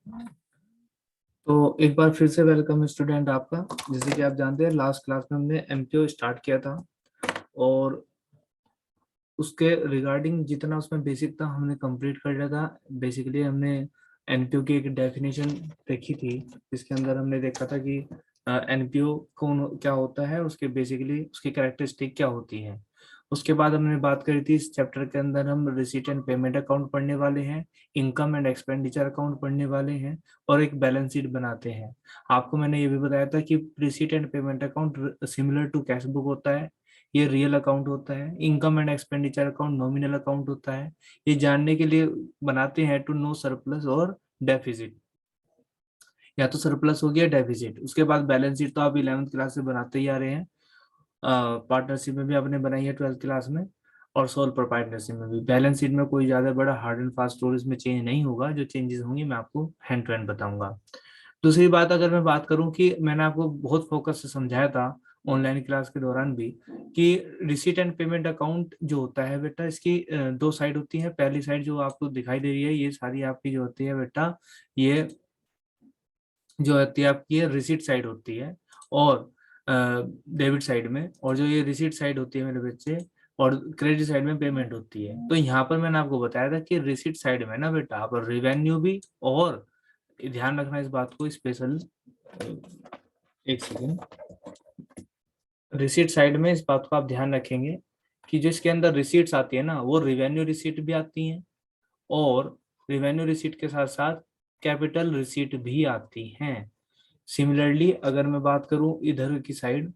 तो एक बार फिर से वेलकम स्टूडेंट आपका। जैसे कि आप जानते हैं लास्ट क्लास में हमने एमपीओ स्टार्ट किया था और उसके रिगार्डिंग जितना उसमें बेसिक था हमने कंप्लीट कर लिया था। बेसिकली हमने एनपीओ की एक डेफिनेशन देखी थी जिसके अंदर हमने देखा था कि एनपीओ कौन क्या होता है, उसके बेसिकली उसकी कैरेक्टरिस्टिक क्या होती है। उसके बाद हमने बात करी थी इस चैप्टर के अंदर हम रिसीट एंड पेमेंट अकाउंट पढ़ने वाले हैं, इनकम एंड एक्सपेंडिचर अकाउंट पढ़ने वाले हैं और एक बैलेंस शीट बनाते हैं। आपको मैंने ये भी बताया था कि receipt and payment account similar to cash book होता है, ये रियल अकाउंट होता है। Income and expenditure account nominal account होता है। ये जानने के लिए बनाते हैं टू नो सरप्लस और डेफिसिट, या तो सरप्लस हो गया डेफिसिट। उसके बाद बैलेंस शीट तो आप 11th क्लास से बनाते ही आ रहे हैं, पार्टनरशिप में भी आपने बनाई है 12th क्लास में, और सोल प्रोप्राइटरशिप में भी। बैलेंस शीट में कोई ज्यादा बड़ा हार्ड एंड फास्ट रूल इसमें चेंज नहीं होगा, जो चेंजेस होंगे मैं आपको हैंड टू हैंड बताऊंगा। दूसरी बात अगर मैं बात करूं कि मैंने आपको बहुत फोकस से समझाया था ऑनलाइन क्लास के दौरान भी कि रिसीट एंड पेमेंट अकाउंट जो होता है बेटा, इसकी दो साइड होती है। पहली साइड जो आपको दिखाई दे रही है, ये सारी आपकी जो होती है बेटा, ये जो होती है आपकी रिसीट साइड होती है, और डेबिट साइड में, और जो ये रिसीट साइड होती है मेरे बच्चे, और क्रेडिट साइड में पेमेंट होती है। तो यहाँ पर मैंने आपको बताया था कि रिसीट साइड में ना बेटा आप रिवेन्यू भी, और ध्यान रखना इस बात को स्पेशल, एक सेकेंड, रिसीट साइड में इस बात को आप ध्यान रखेंगे कि जो इसके अंदर रिसीट्स आती है ना, वो रिवेन्यू रिसीट भी आती हैं, और रिवेन्यू रिसीट के साथ साथ कैपिटल रिसीट भी आती हैं। सिमिलरली अगर मैं बात करूं इधर की साइड,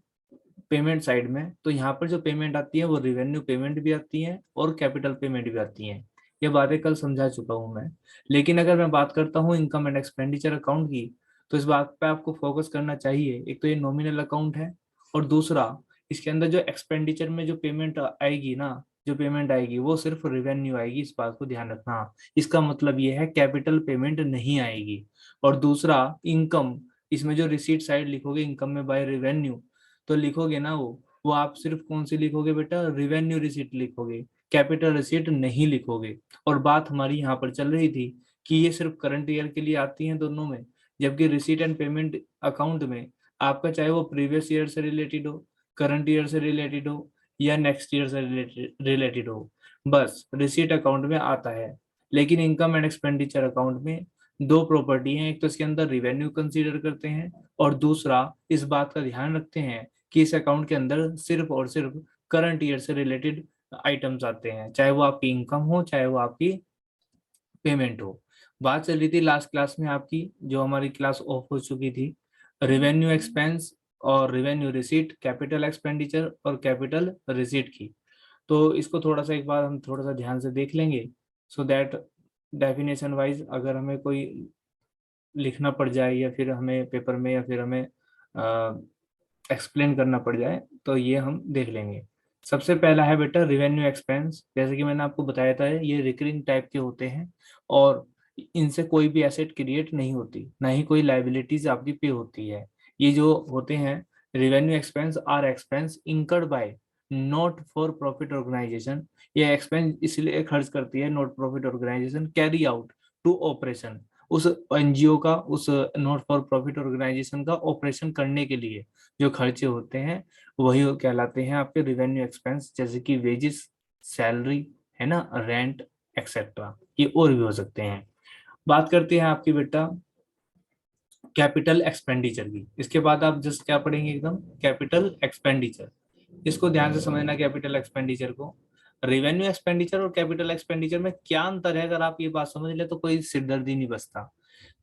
पेमेंट साइड में, तो यहाँ पर जो पेमेंट आती है वो रिवेन्यू पेमेंट भी आती है और कैपिटल पेमेंट भी आती है। ये बातें कल समझा चुका हूं मैं। लेकिन अगर मैं बात करता हूँ इनकम एंड एक्सपेंडिचर अकाउंट की, तो इस बात पे आपको फोकस करना चाहिए, एक तो ये नॉमिनल अकाउंट है, और दूसरा इसके अंदर जो एक्सपेंडिचर में जो पेमेंट आएगी ना, जो पेमेंट आएगी वो सिर्फ रिवेन्यू आएगी, इस बात को ध्यान रखना। इसका मतलब ये है कैपिटल पेमेंट नहीं आएगी। और दूसरा इनकम, इसमें जो रिसीट साइड लिखोगे इनकम में बाय रिवेन्यू, तो लिखोगे ना वो आप सिर्फ कौन सी लिखोगे बेटा, रिवेन्यू रिसीट लिखोगे, कैपिटल रिसीट नहीं लिखोगे। और बात हमारी यहाँ पर चल रही थी कि ये सिर्फ करंट ईयर के लिए आती हैं दोनों में, जबकि रिसीट एंड पेमेंट अकाउंट में आपका चाहे वो प्रीवियस ईयर से रिलेटेड हो, करंट ईयर से रिलेटेड हो, या नेक्स्ट ईयर से रिलेटेड हो, बस रिसीट अकाउंट में आता है। लेकिन इनकम एंड एक्सपेंडिचर अकाउंट में दो प्रॉपर्टी हैं, एक तो इसके अंदर रिवेन्यू कंसीडर करते हैं, और दूसरा इस बात का ध्यान रखते हैं कि इस अकाउंट के अंदर सिर्फ और सिर्फ करंट ईयर से रिलेटेड आइटम्स आते हैं, चाहे वो आपकी इनकम हो चाहे वो आपकी पेमेंट हो। बात चल रही थी लास्ट क्लास में आपकी, जो हमारी क्लास ऑफ हो चुकी थी, रेवेन्यू एक्सपेंस और रेवेन्यू रिसीट, कैपिटल एक्सपेंडिचर और कैपिटल रिसीट की। तो इसको थोड़ा सा एक बार हम थोड़ा सा ध्यान से देख लेंगे, सो दैट डेफिनेशन वाइज अगर हमें कोई लिखना पड़ जाए, या फिर हमें पेपर में, या फिर हमें एक्सप्लेन करना पड़ जाए, तो ये हम देख लेंगे। सबसे पहला है बेटा रिवेन्यू एक्सपेंस। जैसे कि मैंने आपको बताया था ये रिकरिंग टाइप के होते हैं, और इनसे कोई भी एसेट क्रिएट नहीं होती, ना ही कोई लाइबिलिटीज आपकी पे होती है। ये जो होते हैं revenue expense are expense incurred by not for profit organisation. ये एक्सपेंस इसलिए खर्च करती है not profit organisation carry out to operation, उस एनजीओ का, उस नॉट फॉर प्रॉफिट ऑर्गेनाइजेशन का ऑपरेशन करने के लिए जो खर्चे होते हैं वही कहलाते हैं आपके रिवेन्यू एक्सपेंस, जैसे कि वेजेस, सैलरी, है ना, रेंट, एक्सेट्रा। ये और भी हो सकते हैं। बात करते हैं आपकी बेटा कैपिटल एक्सपेंडिचर की। इसके बाद आप जस्ट क्या पढ़ेंगे, एकदम कैपिटल एक्सपेंडिचर। इसको ध्यान से समझना, कैपिटल एक्सपेंडिचर को। रेवेन्यू एक्सपेंडिचर और कैपिटल एक्सपेंडिचर में क्या अंतर है, अगर आप ये बात समझ ले तो कोई सिरदर्दी नहीं बसता।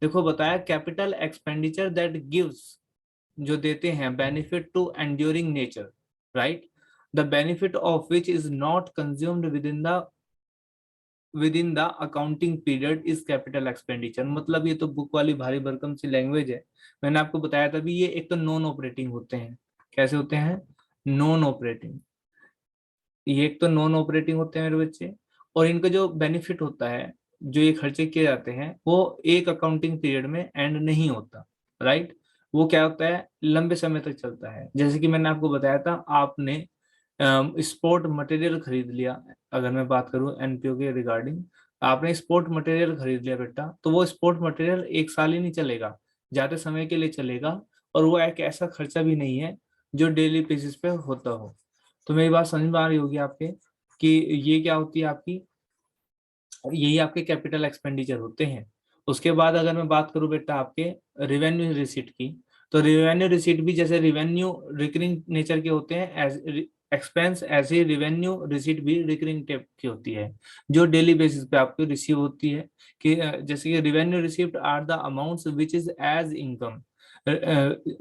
देखो बताया, कैपिटल एक्सपेंडिचर दैट गिव्स, जो देते हैं benefit to enduring nature, right, the benefit of which is not consumed within the accounting period is capital expenditure. मतलब ये तो बुक वाली भारी भरकम सी लैंग्वेज है। मैंने आपको बताया था भी, ये एक तो नॉन ऑपरेटिंग होते हैं। कैसे होते हैं, नॉन ऑपरेटिंग। ये एक तो नॉन ऑपरेटिंग होते हैं मेरे बच्चे, और इनका जो बेनिफिट होता है, जो ये खर्चे किए जाते हैं, वो एक अकाउंटिंग पीरियड में एंड नहीं होता, राइट। वो क्या होता है, लंबे समय तक चलता है। जैसे कि मैंने आपको बताया था, आपने स्पोर्ट मटेरियल खरीद लिया, अगर मैं बात करूं एनपीओ के रिगार्डिंग, आपने स्पोर्ट मटेरियल खरीद लिया बेटा, तो वो स्पोर्ट मटेरियल एक साल ही नहीं चलेगा, ज्यादा समय के लिए चलेगा, और वो एक ऐसा खर्चा भी नहीं है जो डेली बेसिस पे होता हो। तो मेरी बात समझ में आ रही होगी आपके कि ये क्या होती है आपकी, यही आपके कैपिटल एक्सपेंडिचर होते हैं। उसके बाद अगर मैं बात करूं बेटा आपके रिवेन्यू रिसीट की, तो रिवेन्यू रिसीट भी जैसे रिवेन्यू रिकरिंग नेचर के होते हैं, एज एक्सपेंस ऐसे रिवेन्यू रिसीट भी रिकरिंग टाइप की होती है, जो डेली बेसिस पे आपको रिसीव होती है। कि जैसे कि revenue received are the amounts which is as income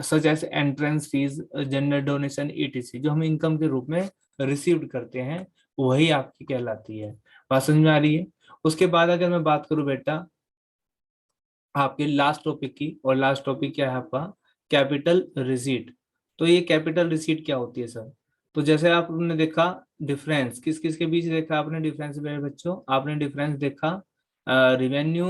such as entrance fees, general donation ETC, जो हम इनकम के रूप में रिसीव्ड करते हैं, वही आपकी कहलाती है। बात समझ में आ रही है? उसके बाद अगर मैं बात करूं बेटा आपके लास्ट टॉपिक की, और लास्ट टॉपिक क्या है आपका, कैपिटल रिसीट। तो ये कैपिटल रिसीट क्या होती है सर? तो जैसे आपने देखा डिफरेंस, किस किस के बीच देखा आपने डिफरेंस मेरे बच्चों? आपने डिफरेंस देखा रिवेन्यू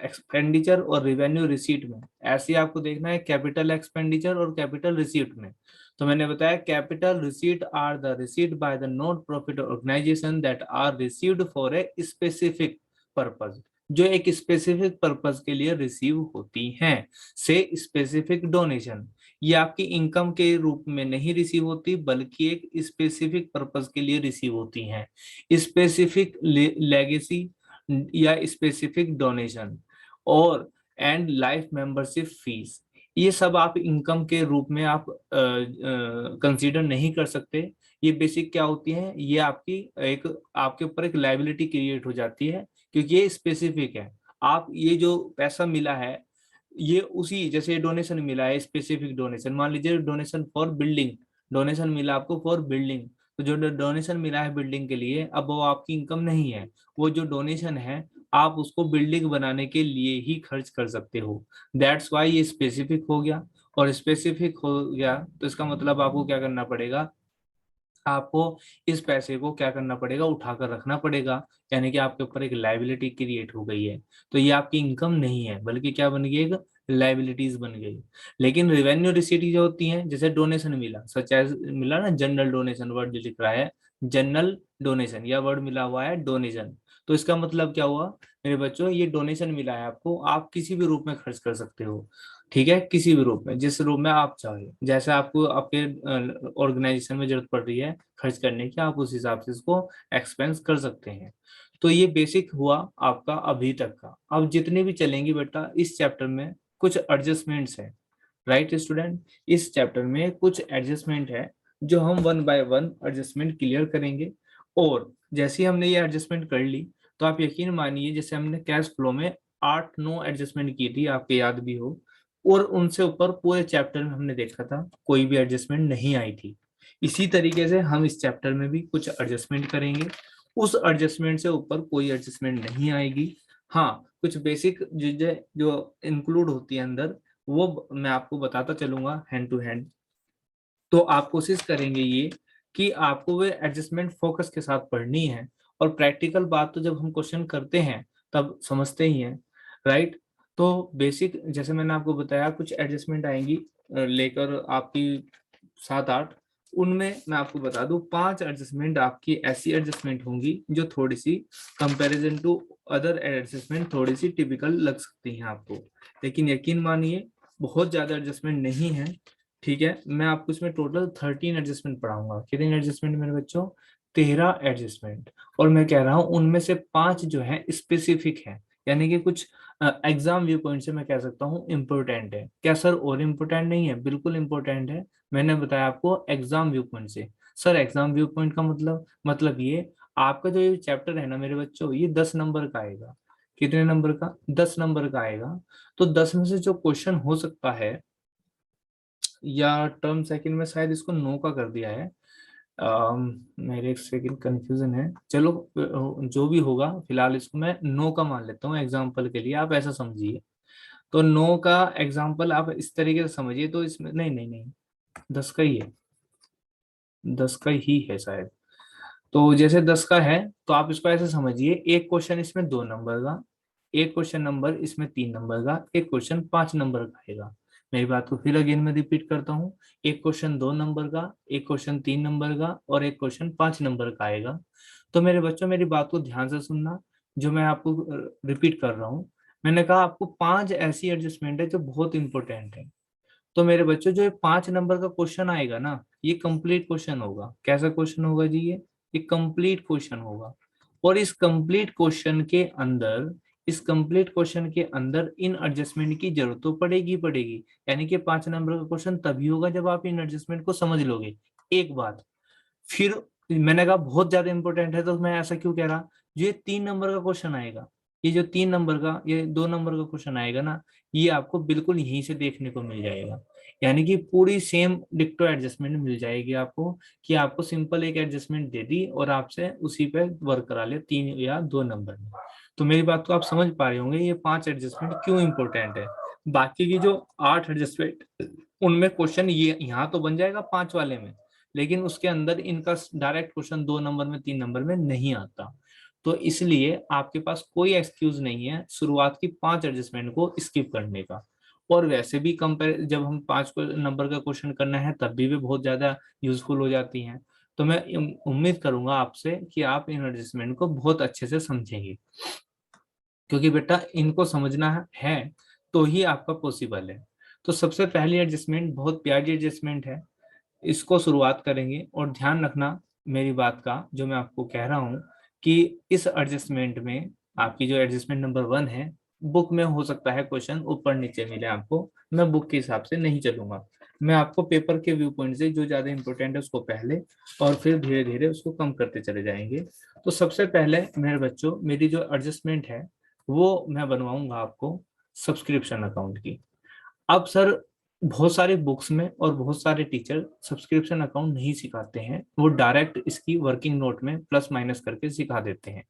एक्सपेंडिचर और रिवेन्यू रिसीट में। ऐसे ही आपको देखना है कैपिटल एक्सपेंडिचर और कैपिटल रिसीट में। तो मैंने बताया capital receipt are the receipt by the not profit organisation that are received for a specific purpose, जो एक स्पेसिफिक पर्पज के लिए रिसीव होती हैं। से स्पेसिफिक डोनेशन, ये आपकी इनकम के रूप में नहीं रिसीव होती, बल्कि एक स्पेसिफिक पर्पज के लिए रिसीव होती हैं। स्पेसिफिक लेगेसी या स्पेसिफिक डोनेशन और एंड लाइफ मेंबरशिप फीस, ये सब आप इनकम के रूप में आप कंसीडर नहीं कर सकते। ये बेसिक क्या होती है, ये आपकी एक आपके ऊपर एक लाइबिलिटी क्रिएट हो जाती है, क्योंकि ये स्पेसिफिक है। आप ये जो पैसा मिला है, ये उसी जैसे डोनेशन मिला है स्पेसिफिक डोनेशन, मान लीजिए डोनेशन फॉर बिल्डिंग, डोनेशन मिला आपको फॉर बिल्डिंग, तो जो डोनेशन मिला है बिल्डिंग के लिए, अब वो आपकी इनकम नहीं है, वो जो डोनेशन है आप उसको बिल्डिंग बनाने के लिए ही खर्च कर सकते हो। दैट्स वाई ये स्पेसिफिक हो गया। और स्पेसिफिक हो गया तो इसका मतलब आपको क्या करना पड़ेगा, आपको इस पैसे को क्या करना पड़ेगा, उठाकर रखना पड़ेगा, यानी कि आपके ऊपर एक लाइबिलिटी क्रिएट हो गई है। तो ये आपकी इनकम नहीं है, बल्कि क्या बन गई, एक लाइबिलिटीज बन गई। लेकिन रिवेन्यू रिसीट जो होती है, जैसे डोनेशन मिला, सच एज मिला ना, जनरल डोनेशन वर्ड लिख रहा है, जनरल डोनेशन या वर्ड मिला हुआ है डोनेशन। तो इसका मतलब क्या हुआ मेरे बच्चों, ये डोनेशन मिला है आपको, आप किसी भी रूप में खर्च कर सकते हो। ठीक है, किसी भी रूप में, जिस रूप में आप चाहे, जैसे आपको आपके ऑर्गेनाइजेशन में जरूरत पड़ रही है खर्च करने की, आप उस हिसाब से इसको एक्सपेंस कर सकते हैं। तो ये बेसिक हुआ आपका अभी तक का। अब जितने भी चलेंगे बेटा इस चैप्टर में कुछ एडजस्टमेंट्स है, राइट स्टूडेंट? इस चैप्टर में कुछ एडजस्टमेंट है, जो हम one by one adjustment clear करेंगे। और जैसे ही हमने ये एडजस्टमेंट कर ली, तो आप यकीन मानिए जैसे हमने कैश फ्लो में 8-9 एडजस्टमेंट की थी, आपके याद भी हो, और उनसे ऊपर पूरे चैप्टर में हमने देखा था कोई भी एडजस्टमेंट नहीं आई थी। इसी तरीके से हम इस चैप्टर में भी कुछ एडजस्टमेंट करेंगे, उस एडजस्टमेंट से ऊपर कोई एडजस्टमेंट नहीं आएगी। हाँ, कुछ बेसिक चीजें जो इंक्लूड होती है अंदर, वो मैं आपको बताता चलूंगा हैंड टू हैंड। तो आप कोशिश करेंगे ये कि आपको वो एडजस्टमेंट फोकस के साथ पढ़नी है, और प्रैक्टिकल बात तो जब हम क्वेश्चन करते हैं तब समझते ही हैं, राइट? तो बेसिक जैसे मैंने आपको बताया कुछ एडजस्टमेंट आएंगी लेकर आपकी 7-8, उनमें मैं आपको बता दूं 5 एडजस्टमेंट आपकी ऐसी एडजस्टमेंट होंगी जो थोड़ी सी कंपैरिजन टू अदर एडजस्टमेंट थोड़ी सी टिपिकल लग सकती हैं आपको, लेकिन यकीन मानिए बहुत ज्यादा एडजस्टमेंट नहीं है। ठीक है, मैं आपको इसमें टोटल 13 एडजस्टमेंट पढ़ाऊंगा। कितने एडजस्टमेंट मेरे बच्चों? 13 एडजस्टमेंट। और मैं कह रहा हूं उनमें से 5 जो है स्पेसिफिक है, यानी कि कुछ एग्जाम व्यू पॉइंट से मैं कह सकता हूँ इम्पोर्टेंट है। क्या सर और इम्पोर्टेंट नहीं है? बिल्कुल इम्पोर्टेंट है। मैंने बताया आपको एग्जाम व्यू पॉइंट से। सर एग्जाम व्यू पॉइंट का मतलब ये आपका जो ये चैप्टर है ना मेरे बच्चों, ये 10 नंबर का आएगा। कितने नंबर का? 10 नंबर का आएगा। तो 10 में से जो क्वेश्चन हो सकता है, या टर्म सेकंड में शायद इसको नो का कर दिया है, मेरे एक सेकंड कंफ्यूजन है, चलो जो भी होगा फिलहाल इसको मैं नो का मान लेता हूँ एग्जांपल के लिए, आप ऐसा समझिए। तो नो का एग्जांपल आप इस तरीके से समझिए, तो इसमें नहीं नहीं नहीं 10 का ही है, 10 का ही है शायद। तो जैसे 10 का है, तो आप इसको ऐसे समझिए, एक क्वेश्चन इसमें 2 नंबर का, एक क्वेश्चन नंबर इसमें 3 नंबर का, एक क्वेश्चन 5 नंबर का आएगा। मेरी बात को फिर अगेन मैं रिपीट करता हूँ, एक क्वेश्चन 2 नंबर का, एक क्वेश्चन 3 नंबर का, और एक क्वेश्चन 5 नंबर का आएगा। तो मेरे बच्चों मेरी बात को ध्यान से सुनना, जो मैं आपको रिपीट कर रहा हूँ, मैंने कहा आपको 5 ऐसी एडजस्टमेंट है जो बहुत इंपॉर्टेंट है। तो मेरे बच्चों जो ये 5 नंबर का क्वेश्चन आएगा ना, ये कंप्लीट क्वेश्चन होगा। कैसा क्वेश्चन होगा जी? ये कंप्लीट क्वेश्चन होगा। और इस कंप्लीट क्वेश्चन के अंदर इन एडजस्टमेंट की जरूरत तो पड़ेगी। यानी कि 5 नंबर का क्वेश्चन तभी होगा जब आप इन एडजस्टमेंट को समझ लोगे। एक बात। फिर मैंने कहा बहुत ज्यादा इंपॉर्टेंट है, तो मैं ऐसा क्यों कह रहा? ये 3 नंबर का क्वेश्चन आएगा, ये जो 3 नंबर का, ये 2 नंबर का क्वेश्चन आएगा ना, ये आपको बिल्कुल यहीं से देखने को मिल जाएगा। यानी कि पूरी सेम डिक्टो एडजस्टमेंट मिल जाएगी आपको, कि आपको सिंपल एक एडजस्टमेंट दे दी और आपसे उसी पे वर्क करा ले 3 या 2 नंबर में। तो मेरी बात को आप समझ पा रहे होंगे ये 5 एडजस्टमेंट क्यों इंपॉर्टेंट है। बाकी की जो 8 एडजस्टमेंट, उनमें क्वेश्चन ये यहाँ तो बन जाएगा 5 वाले में, लेकिन उसके अंदर इनका डायरेक्ट क्वेश्चन 2 नंबर में 3 नंबर में नहीं आता। तो इसलिए आपके पास कोई एक्सक्यूज नहीं है शुरुआत की 5 एडजस्टमेंट को स्किप करने का। और वैसे भी कंपेयर, जब हम 5 नंबर का क्वेश्चन करना है तब भी वे बहुत ज्यादा यूजफुल हो जाती हैं। तो मैं उम्मीद करूंगा आपसे कि आप इन एडजस्टमेंट को बहुत अच्छे से समझेंगे, क्योंकि बेटा इनको समझना है तो ही आपका पॉसिबल है। तो सबसे पहली एडजस्टमेंट बहुत प्यारी एडजस्टमेंट है, इसको शुरुआत करेंगे। और ध्यान रखना मेरी बात का, जो मैं आपको कह रहा हूँ, कि इस एडजस्टमेंट में आपकी जो एडजस्टमेंट नंबर 1 है, बुक में हो सकता है क्वेश्चन ऊपर नीचे मिले आपको, मैं बुक के हिसाब से नहीं चलूंगा। मैं आपको पेपर के व्यू पॉइंट से जो ज्यादा इंपॉर्टेंट है उसको पहले, और फिर धीरे धीरे उसको कम करते चले जाएंगे। तो सबसे पहले मेरे बच्चों, मेरी जो एडजस्टमेंट है वो मैं बनवाऊंगा आपको सब्सक्रिप्शन अकाउंट की। अब सर, बहुत सारे बुक्स में और बहुत सारे टीचर सब्सक्रिप्शन अकाउंट नहीं सिखाते हैं, वो डायरेक्ट इसकी वर्किंग नोट में प्लस माइनस करके सिखा देते हैं।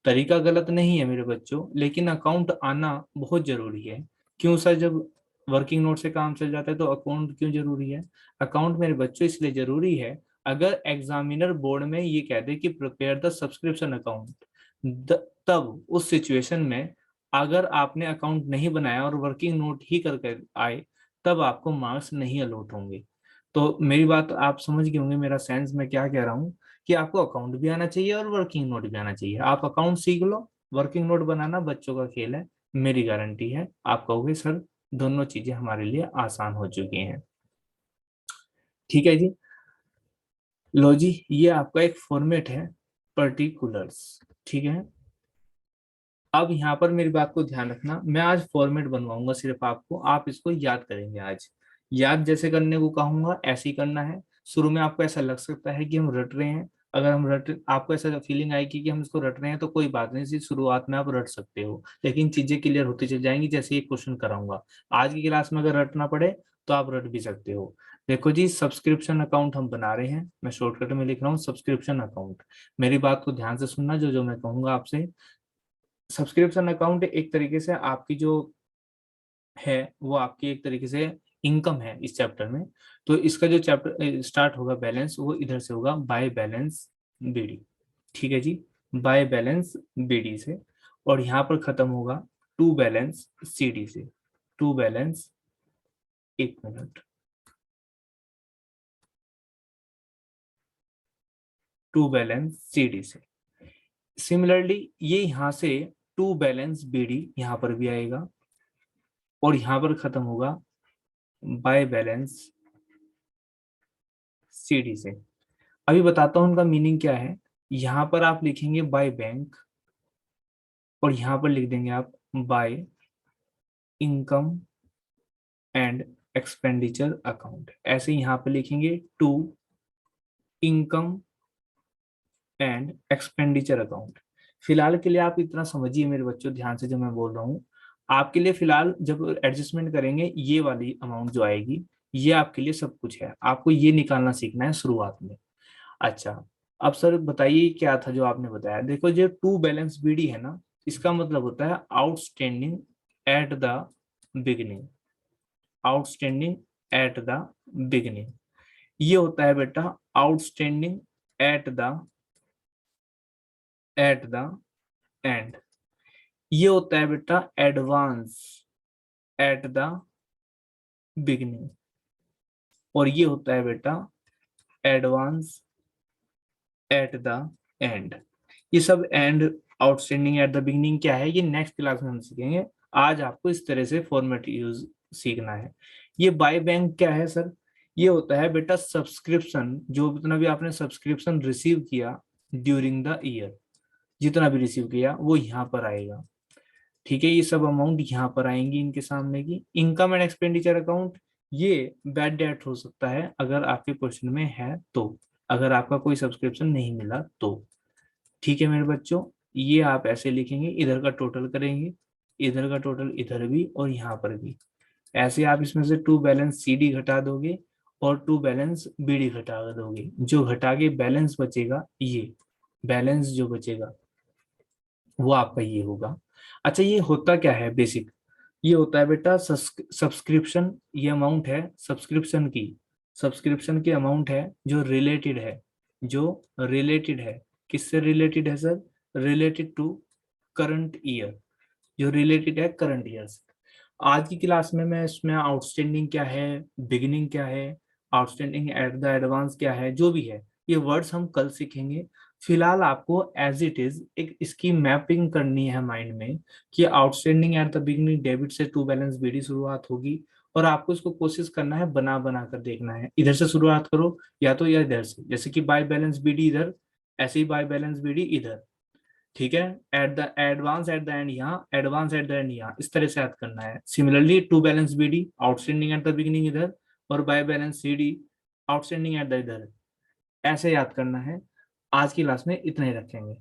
तरीका गलत नहीं है मेरे बच्चों, लेकिन अकाउंट आना बहुत जरूरी है। क्यों सर? जब वर्किंग नोट से काम चल जाता है तो अकाउंट क्यों जरूरी है? अकाउंट मेरे बच्चों इसलिए जरूरी है, अगर एग्जामिनर बोर्ड में ये कह दे कि प्रिपेयर द सब्सक्रिप्शन अकाउंट, तब उस सिचुएशन में अगर आपने अकाउंट नहीं बनाया और वर्किंग नोट ही करके आए, तब आपको मार्क्स नहीं अलॉट होंगे। तो मेरी बात आप समझ गए होंगे, मेरा सेंस मैं क्या कह रहा हूँ, कि आपको अकाउंट भी आना चाहिए और वर्किंग नोट भी आना चाहिए। आप अकाउंट सीख लो, वर्किंग नोट बनाना बच्चों का खेल है। मेरी गारंटी है आप कहोगे सर दोनों चीजें हमारे लिए आसान हो चुकी हैं। ठीक है जी। लो जी, ये आपका एक फॉर्मेट है, पर्टिकुलर्स। ठीक है। अब यहाँ पर मेरी बात को ध्यान रखना, मैं आज फॉर्मेट बनवाऊंगा सिर्फ आपको, आप इसको याद करेंगे आज। याद जैसे करने को कहूंगा ऐसे ही करना है। शुरू में आपको ऐसा लग सकता है कि हम रट रहे हैं, अगर हम रट, आपको ऐसा फीलिंग आएगी कि हम इसको रट रहे हैं, तो कोई बात नहीं, सिर्फ शुरुआत में आप रट सकते हो, लेकिन चीजें क्लियर होती चल जाएंगी जैसे ये क्वेश्चन कराऊंगा। आज की क्लास में अगर रटना पड़े तो आप रट भी सकते हो। देखो जी, सब्सक्रिप्शन अकाउंट हम बना रहे हैं, मैं शॉर्टकट में लिख रहा हूँ सब्सक्रिप्शन अकाउंट। मेरी बात को ध्यान से सुनना, जो जो मैं कहूंगा आपसे। सब्सक्रिप्शन अकाउंट एक तरीके से आपकी जो है, वो आपकी एक तरीके से इनकम है इस चैप्टर में। तो इसका जो चैप्टर स्टार्ट होगा बैलेंस, वो इधर से होगा बाय बैलेंस बीडी। ठीक है जी, बाय बैलेंस बीडी से। और यहाँ पर खत्म होगा टू बैलेंस सीडी से। टू बैलेंस, एक मिनट, टू बैलेंस सीडी से। सिमिलरली ये यहाँ से टू बैलेंस बीडी यहाँ पर भी आएगा, और यहाँ पर खत्म होगा बाय बैलेंस सीडी से। अभी बताता हूं उनका मीनिंग क्या है। यहाँ पर आप लिखेंगे बाय बैंक, और यहाँ पर लिख देंगे आप by income and expenditure account. ऐसे यहाँ पर लिखेंगे to income and expenditure account. फिलहाल के लिए आप इतना समझिए मेरे बच्चों ध्यान से जो मैं बोल रहा हूँ। आपके लिए फिलहाल जब एडजस्टमेंट करेंगे, ये वाली अमाउंट जो आएगी, ये आपके लिए सब कुछ है, आपको ये निकालना सीखना है शुरुआत में। अच्छा, अब सर बताइए क्या था जो आपने बताया। देखो, जो टू बैलेंस बीडी है ना, इसका मतलब होता है outstanding at the beginning. Outstanding at the beginning, ये होता है बेटा आउटस्टैंडिंग एट द एंड। ये होता है बेटा एडवांस एट द बिगिनिंग, और ये होता है बेटा एडवांस एट द एंड। ये सब and outstanding at the beginning क्या है, ये नेक्स्ट क्लास में हम सीखेंगे। आज आपको इस तरह से फॉर्मेट यूज सीखना है। ये बाय बैंक क्या है सर, ये होता है बेटा सब्सक्रिप्शन, जो जितना भी आपने सब्सक्रिप्शन रिसीव किया ड्यूरिंग द ईयर, जितना भी रिसीव किया वो यहाँ पर आएगा। ठीक है, ये सब अमाउंट यहाँ पर आएंगी इनके सामने की। इनकम एंड एक्सपेंडिचर अकाउंट, ये बैड डेट हो सकता है अगर आपके क्वेश्चन में है तो, अगर आपका कोई सब्सक्रिप्शन नहीं मिला तो। ठीक है मेरे बच्चों, ये आप ऐसे लिखेंगे, इधर का टोटल करेंगे, इधर का टोटल इधर भी और यहाँ पर भी। ऐसे आप इसमें से टू बैलेंस सी डी घटा दोगे और टू बैलेंस बी डी घटा दोगे, जो घटा के बैलेंस बचेगा, ये बैलेंस जो बचेगा वो आपका ये होगा। अच्छा, ये होता क्या है बेसिक, ये होता है बेटा सब्सक्रिप्शन, ये अमाउंट है सब्सक्रिप्शन की, सब्सक्रिप्शन की अमाउंट है जो रिलेटेड है, जो रिलेटेड है, किससे रिलेटेड है sir, related to current year, जो रिलेटेड है करंट ईयर से। आज की क्लास में मैं इसमें आउटस्टैंडिंग क्या है, बिगिनिंग क्या है, आउटस्टैंडिंग एट द एडवांस क्या है, जो भी है ये वर्ड्स हम कल सीखेंगे। फिलहाल आपको एज इट इज एक इसकी मैपिंग करनी है माइंड में, कि outstanding at the beginning debit से टू बैलेंस बीडी शुरुआत होगी, और आपको इसको कोशिश करना है बना बना कर देखना है, इधर से शुरुआत करो या तो या इधर से, जैसे कि बाय बैलेंस बीडी इधर, ऐसे ही बाय बैलेंस बीडी इधर। ठीक है, at the advance at the end यहाँ, एडवांस एट द एंड यहाँ, इस तरह से याद करना है। Similarly to balance BD outstanding at the beginning इधर, और by balance CD outstanding at the इधर, ऐसे याद करना है। आज की क्लास में इतना ही रखेंगे।